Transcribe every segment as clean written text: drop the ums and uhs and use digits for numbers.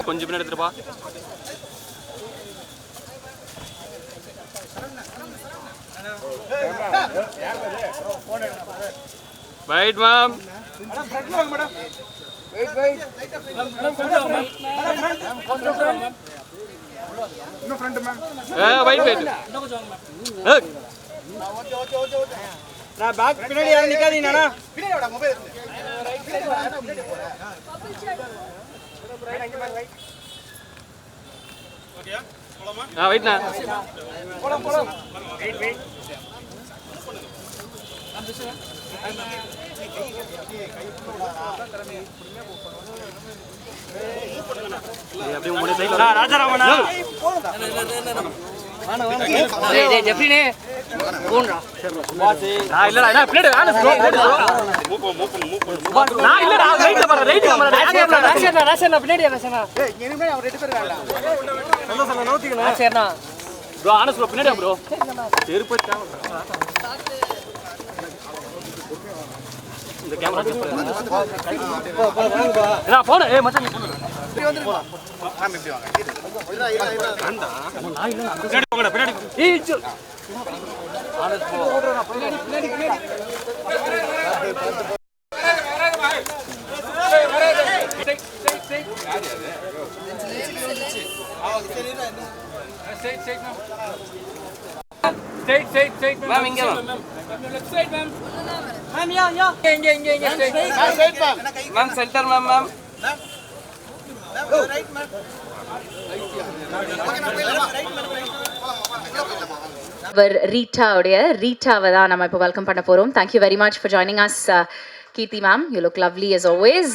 கொஞ்சம் பின்னாடி எடுத்துருப்பா. Wait ma'am. நான் பேக் பின்னாடி யாரும் நிக்காதீங்கண்ணா. வெயிட்ண்ணா. ராஜாராமண்ணா ஜெஃப்ரினே போன்டா நான் இல்லடா நான் பிளேட் நான் நான் இல்லடா ரைட்ல பாரு ரைட் கேமரா ராசனா பின்னாடி ராசனா ஏய் இனிமே அவர் ரெண்டு பேர் வரலாம் சந்தோஷம் நோத்திக்கணும் சரிண்ணா ப்ரோ ஆனஸ் ப்ரோ பின்னாடி ப்ரோ செருப்பு இந்த கேமரா செக் பண்ணு நான் போன் ஏய் மச்சான் நீ வந்து போலாம் நான் இப்படி வாங்க நான் இல்ல பின்னாடி போங்கடா பின்னாடி ஏய் ஆனஸ் ப்ரோ பின்னாடி Take, ma'am. Inge, ma'am. Left side, ma'am. Ma'am, yeah. Inge. Side, ma'am. Ma'am, center, ma'am. Ma'am, right, ma'am. ரீட்டாவை தான் நம்ம இப்போ வெல்கம் பண்ண போகிறோம். Thank you very much for joining us Keerthi ma'am. You look lovely as always.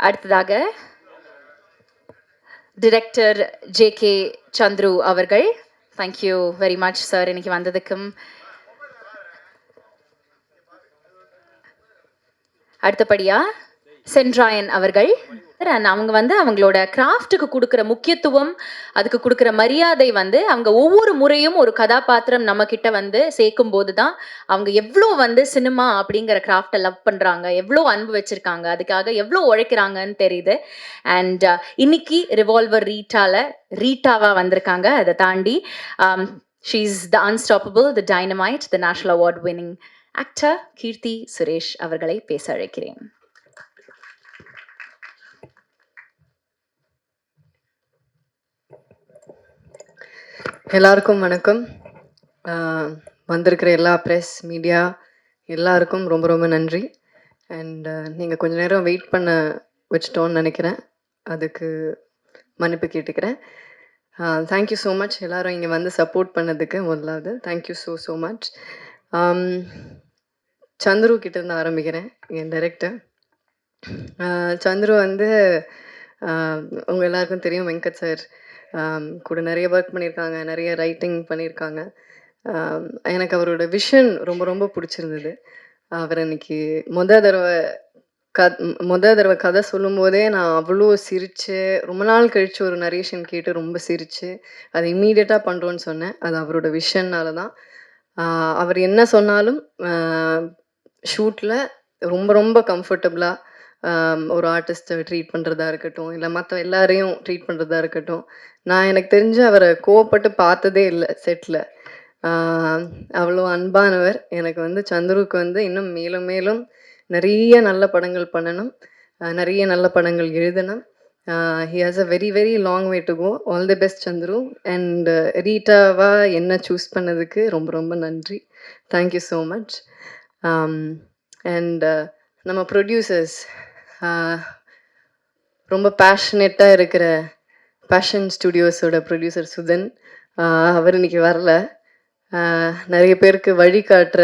அடுத்ததாக director J K. Chandru அவர்கள். Thank you very much sir இன்னைக்கு வந்ததுக்கும். அடுத்தபடியா சென்ட்ராயன் அவர்கள். அவங்க அவங்களோட கிராஃப்ட்டுக்கு கொடுக்குற முக்கியத்துவம், அதுக்கு கொடுக்குற மரியாதை அவங்க ஒவ்வொரு முறையும் ஒரு கதாபாத்திரம் நம்ம கிட்ட சேர்க்கும் போது தான் அவங்க எவ்வளோ சினிமா அப்படிங்கிற கிராஃப்டை லவ் பண்ணுறாங்க, எவ்வளோ அன்பு வச்சுருக்காங்க, அதுக்காக எவ்வளோ உழைக்கிறாங்கன்னு தெரியுது. அண்ட் இன்னைக்கு ரிவால்வர் ரீட்டாவா வந்திருக்காங்க. அதை தாண்டி she is the unstoppable, the dynamite, the national award winning actor Keerthy Suresh அவர்களை பேச அழைக்கிறேன். எல்லாருக்கும் வணக்கம். வந்திருக்கிற எல்லா ப்ரெஸ் மீடியா எல்லாருக்கும் ரொம்ப ரொம்ப நன்றி. அண்ட் நீங்கள் கொஞ்ச நேரம் வெயிட் பண்ண வச்சிட்டோன்னு நினைக்கிறேன், அதுக்கு மன்னிப்பு கேட்டுக்கிறேன். தேங்க்யூ ஸோ மச் எல்லோரும் இங்கே வந்து சப்போர்ட் பண்ணதுக்கு. முதலாவது தேங்க்யூ ஸோ மச். சந்துரு கிட்டேருந்து ஆரம்பிக்கிறேன். என் டைரக்டர் சந்துரு உங்கள் எல்லாருக்கும் தெரியும், வெங்கட் சார் கூட நிறைய ஒர்க் பண்ணியிருக்காங்க, நிறைய ரைட்டிங் பண்ணியிருக்காங்க. எனக்கு அவரோட விஷன் ரொம்ப ரொம்ப பிடிச்சிருந்தது. அவர் இன்னைக்கு முத தடவை கதை சொல்லும் போதே நான் அவ்வளோ சிரித்து, ரொம்ப நாள் கழித்து ஒரு நரேஷன் கேட்டு ரொம்ப சிரித்து அதை இம்மீடியட்டாக பண்ணுறோன்னு சொன்னேன். அது அவரோட விஷன்னால தான். அவர் என்ன சொன்னாலும் ஷூட்டில் ரொம்ப ரொம்ப கம்ஃபர்டபுளாக ஒரு ஆர்டிஸ்ட்டை ட்ரீட் பண்ணுறதா இருக்கட்டும், இல்லை மற்ற எல்லாரையும் ட்ரீட் பண்ணுறதா இருக்கட்டும். நான் எனக்கு தெரிஞ்சு அவரை கோவப்பட்டு பார்த்ததே இல்லை செட்டில். அவ்வளோ அன்பானவர். எனக்கு சந்துருக்கு இன்னும் மேலும் மேலும் நிறைய நல்ல படங்கள் பண்ணணும், நிறைய நல்ல படங்கள் எழுதணும். He has a very very long way to go. All the best Chandru. And ரீட்டாவா என்ன சூஸ் பண்ணதுக்கு ரொம்ப ரொம்ப நன்றி. Thank you so much. அண்ட் நம்ம ப்ரொடியூசர்ஸ், ரொம்ப பேஷனேட்டாக இருக்கிற பேஷன் ஸ்டுடியோஸோட ப்ரொடியூசர் சுதன், அவர் இன்னைக்கு வரல. நிறைய பேருக்கு வழிகாட்டுற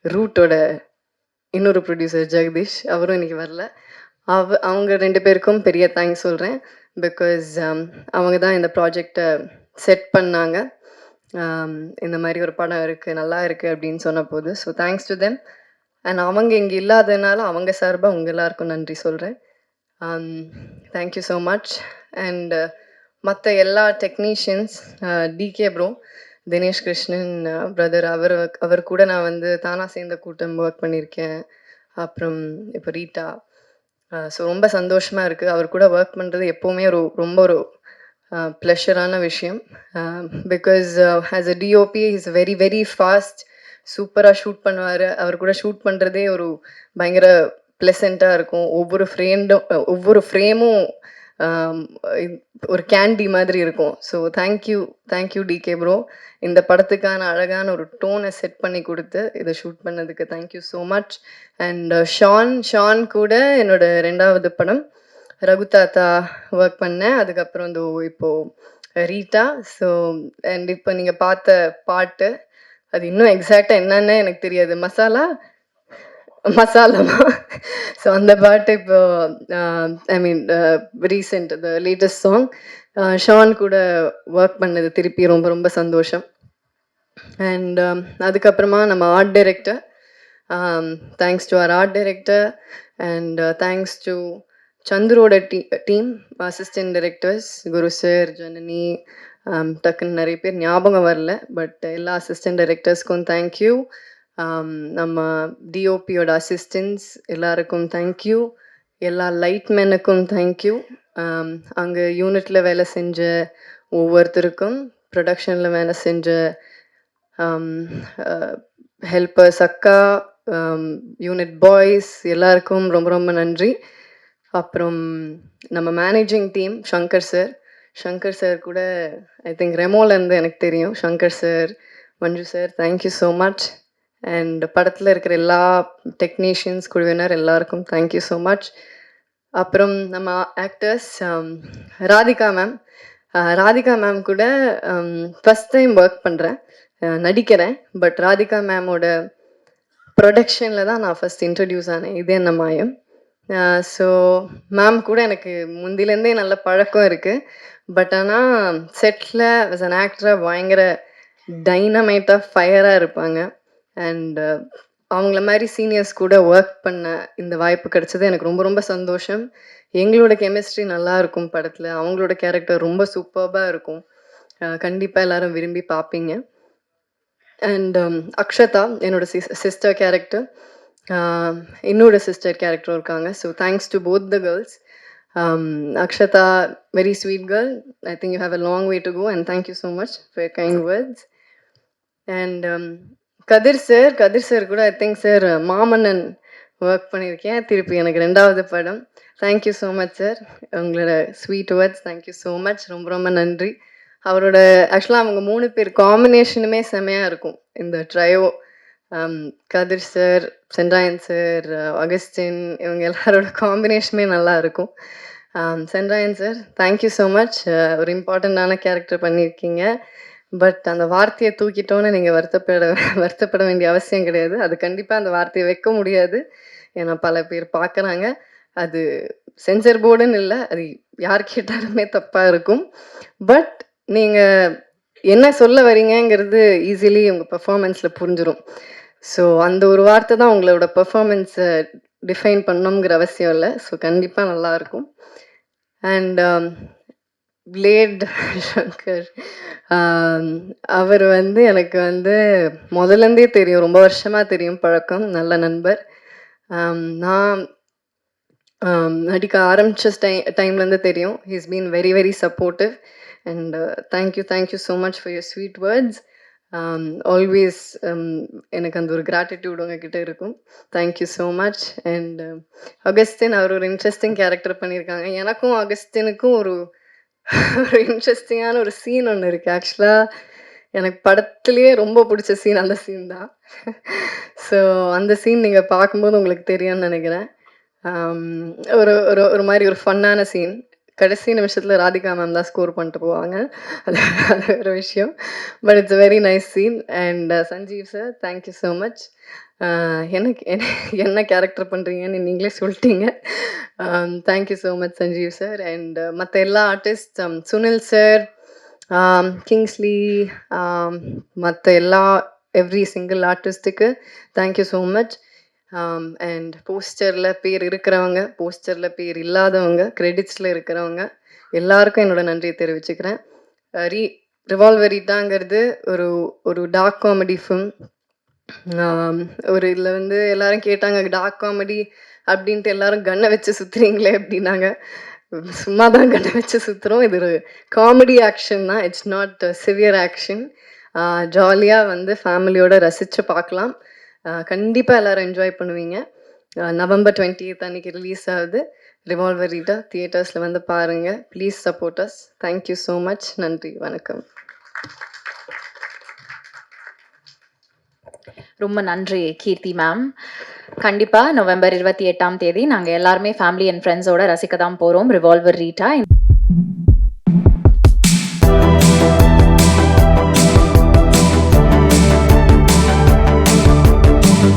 ரூட்டோட இன்னொரு ப்ரொடியூசர் ஜெகதீஷ், அவரும் இன்னைக்கு வரல. அவங்க ரெண்டு பேருக்கும் பெரிய தேங்க்ஸ் சொல்கிறேன். பிகாஸ் அவங்க தான் இந்த ப்ராஜெக்டை செட் பண்ணாங்க. இந்த மாதிரி ஒரு படம் இருக்குது, நல்லா இருக்குது அப்படின்னு சொன்ன போது. So thanks to them. And அவங்க இங்கே இல்லாததுனால அவங்க சார்பாக உங்கள் எல்லாருக்கும் நன்றி சொல்கிறேன். Thank you so much. அண்ட் மற்ற எல்லா technicians, DK bro, Dinesh Krishnan brother, அவர் கூட நான் வந்து தானா சேர்ந்த கூட்டம் ஒர்க் பண்ணியிருக்கேன். அப்புறம் இப்போ ரீட்டா. ஸோ ரொம்ப சந்தோஷமாக இருக்குது. அவர் கூட ஒர்க் பண்ணுறது எப்போவுமே ரொம்ப ஒரு ப்ளஷரான விஷயம். Because as a DOP is very very fast, சூப்பராக ஷூட் பண்ணுவார். அவர் கூட ஷூட் பண்ணுறதே ஒரு பயங்கர ப்ளசண்ட்டாக இருக்கும். ஒவ்வொரு ஃப்ரேமும் ஒரு கேண்டி மாதிரி இருக்கும். So thank you decay bro. இந்த படத்துக்கான அழகான ஒரு டோனை செட் பண்ணி கொடுத்து இதை ஷூட் பண்ணதுக்கு thank you so much. And Shaan கூட என்னோட 2வது படம் ரகு தாத்தா ஒர்க் பண்ணேன். அதுக்கப்புறம் இப்போது ரீட்டா. ஸோ அண்ட் இப்போ நீங்கள் பார்த்த பாட்டு அது இன்னும் எக்ஸாக்டாக என்னன்னு எனக்கு தெரியாது. மசாலாமா. ஸோ அந்த பாட்டு இப்போ I mean recent the latest song Sean கூட ஒர்க் பண்ணது திருப்பி ரொம்ப ரொம்ப சந்தோஷம். அண்ட் அதுக்கப்புறமா நம்ம ஆர்ட் டைரக்டர், தேங்க்ஸ் டு அவர் art director and thanks to சந்துரோட team assistant directors Guru sir, Janani, டக்குன்னு நிறைய பேர் ஞாபகம் வரல, பட் எல்லா அசிஸ்டன்ட் டைரக்டர்ஸ்க்கும் தேங்க்யூ. நம்ம டிஓபியோட அசிஸ்டன்ஸ் எல்லாருக்கும் தேங்க்யூ. எல்லா லைட்மேனுக்கும் தேங்க்யூ. அங்கே யூனிட்டில் வேலை செஞ்ச ஒவ்வொருத்தருக்கும், ப்ரொடக்ஷனில் வேலை செஞ்ச ஹெல்பர்ஸ், அக்கா, யூனிட் பாய்ஸ் எல்லாருக்கும் ரொம்ப ரொம்ப நன்றி. அப்புறம் நம்ம மேனேஜிங் டீம் சங்கர் சார் கூட ஐ திங்க் ரெமோலேருந்து எனக்கு தெரியும். Shankar sir, Manju sir, thank you so much. And படத்தில் இருக்கிற எல்லா டெக்னீஷியன்ஸ் குழுவினர் எல்லாருக்கும் தேங்க்யூ ஸோ மச். அப்புறம் நம்ம ஆக்டர்ஸ், ராதிகா மேம் கூட ஃபஸ்ட் டைம் ஒர்க் பண்ணுறேன், நடிக்கிறேன். பட் ராதிகா மேமோட ப்ரொடக்ஷனில் தான் நான் ஃபஸ்ட் இன்ட்ரடியூஸ் ஆனேன். இது என்ன மாயம். ஸோ மேம் கூட எனக்கு முந்திலேருந்தே நல்ல பழக்கம் இருக்குது. பட் ஆனால் செட்டில் ஆஸ் அன் ஆக்டராக பயங்கர டைனமைட்டாக ஃபயராக இருப்பாங்க. அண்ட் அவங்கள மாதிரி சீனியர்ஸ் கூட ஒர்க் பண்ண இந்த வாய்ப்பு கிடைச்சது எனக்கு ரொம்ப ரொம்ப சந்தோஷம். எங்களோட கெமிஸ்ட்ரி நல்லா இருக்கும் படத்தில். அவங்களோட கேரக்டர் ரொம்ப சூப்பர்பாக இருக்கும். கண்டிப்பாக எல்லாரும் விரும்பி பார்ப்பீங்க. அண்ட் அக்ஷதா என்னோட சிஸ்டர் கேரக்டர், என்னோட சிஸ்டர் கேரக்டரும் இருக்காங்க. So thanks to both the girls. Akshata, very sweet girl. I think you have a long way to go, and thank you so much for your kind words. And Kadir sir கூட I think sir Maamannan work பண்ணியிருக்கேன். திருப்பி எனக்கு 2வது படம். Thank you so much sir, உங்களோட sweet words thank you so much. ரொம்ப ரொம்ப நன்றி. அவரோட ஆக்சுவலாக அவங்க 3 பேர் காம்பினேஷனுமே செம்மையாக இருக்கும் இந்த ட்ரையோ. கதிர் சார், சென்ட்ராயன் சார், அகஸ்டின், இவங்க எல்லாரோட காம்பினேஷனுமே நல்லா இருக்கும். Sendrayan sir, thank you so much. ஒரு இம்பார்ட்டண்ட்டான கேரக்டர் பண்ணியிருக்கீங்க. பட் அந்த வார்த்தையை தூக்கிட்டோன்னு நீங்கள் வருத்தப்பட வேண்டிய அவசியம் கிடையாது. அது கண்டிப்பாக அந்த வார்த்தையை வைக்க முடியாது. ஏன்னா பல பேர் பார்க்குறாங்க. அது சென்சர் போர்டுன்னு இல்லை, அது யார் கேட்டாலுமே தப்பாக இருக்கும். பட் நீங்கள் என்ன சொல்ல வரீங்கங்கிறது ஈஸிலி உங்கள் பெர்ஃபார்மன்ஸில் புரிஞ்சிடும். ஸோ அந்த ஒரு வார்த்தை தான் உங்களோட பெர்ஃபார்மன்ஸை டிஃபைன் பண்ணணுங்கிற அவசியம் இல்லை. ஸோ கண்டிப்பாக நல்லாயிருக்கும். அண்ட் பிளேட் சங்கர், அவர் எனக்கு முதலேருந்தே தெரியும், ரொம்ப வருஷமாக தெரியும், பழக்கம், நல்ல நண்பர். நான் நடிக்க ஆரம்பித்த டைம்லேருந்து தெரியும். He's been very very supportive. And thank you so much for your sweet words. Always எனக்கு அந்த ஒரு கிராட்டிடியூட் உங்ககிட்ட இருக்கும். Thank you so much. And Augustine, அவர் ஒரு இன்ட்ரெஸ்டிங் கேரக்டர் பண்ணியிருக்காங்க. எனக்கும் அகஸ்டினுக்கும் ஒரு இன்ட்ரெஸ்டிங்கான ஒரு சீன் ஒன்று இருக்குது. ஆக்சுவலாக எனக்கு படத்துலேயே ரொம்ப பிடிச்ச சீன் அந்த சீன் தான். ஸோ அந்த சீன் நீங்கள் பார்க்கும்போது உங்களுக்கு தெரியும்னு நினைக்கிறேன். ஒரு ஒரு மாதிரி ஒரு ஃபன்னான சீன். கடைசி நிமிஷத்தில் ராதிகா மேம் தான் ஸ்கோர் பண்ணிட்டு போவாங்க. அது வேறு விஷயம். But it's a very nice scene. And Sanjeev sir, thank you so much. என்ன கேரக்டர் பண்ணுறீங்கன்னு நீங்களே சொல்லிட்டீங்க. Thank you so much Sanjeev sir. And மற்ற எல்லா ஆர்டிஸ்ட், சுனில் சார், கிங்ஸ்லி, மற்ற எவ்ரி சிங்கிள் ஆர்டிஸ்ட்டுக்கு தேங்க்யூ ஸோ மச். அண்ட் போஸ்டரில் பேர் இருக்கிறவங்க, போஸ்டரில் பேர் இல்லாதவங்க, கிரெடிட்ஸில் இருக்கிறவங்க எல்லாருக்கும் என்னோட நன்றியை தெரிவிச்சுக்கிறேன். ரிவால்வரிட்டாங்கிறது ஒரு ஒரு டார்க் காமெடி ஃபிலிம். ஒரு இதில் வந்து எல்லாரும் கேட்டாங்க, டார்க் காமெடி அப்படின்ட்டு எல்லாரும் கன்னை வச்சு சுற்றுறீங்களே அப்படின்னாங்க. சும்மா தான் கன்னை வச்சு சுற்றுறோம். இது ஒரு காமெடி ஆக்ஷன் தான், இட்ஸ் நாட் சிவியர் ஆக்ஷன். ஜாலியாக வந்து ஃபேமிலியோட ரசித்து பார்க்கலாம். கண்டிப்பாக எல்லோரும் என்ஜாய் பண்ணுவீங்க. நவம்பர் 20th அன்னைக்கு ரிலீஸ் ஆகுது ரிவால்வரிட்டா. தியேட்டர்ஸில் வந்து பாருங்கள். Please support us. Thank you so much. நன்றி, வணக்கம். ரொம்ப நன்றி கீர்த்தி மேம். கண்டிப்பாக நவம்பர் 28ஆம் தேதி நாங்கள் எல்லாருமே ஃபேமிலி அண்ட் ஃப்ரெண்ட்ஸோட ரசிக்க தான் போகிறோம் ரிவால்வர் ரீட்டா.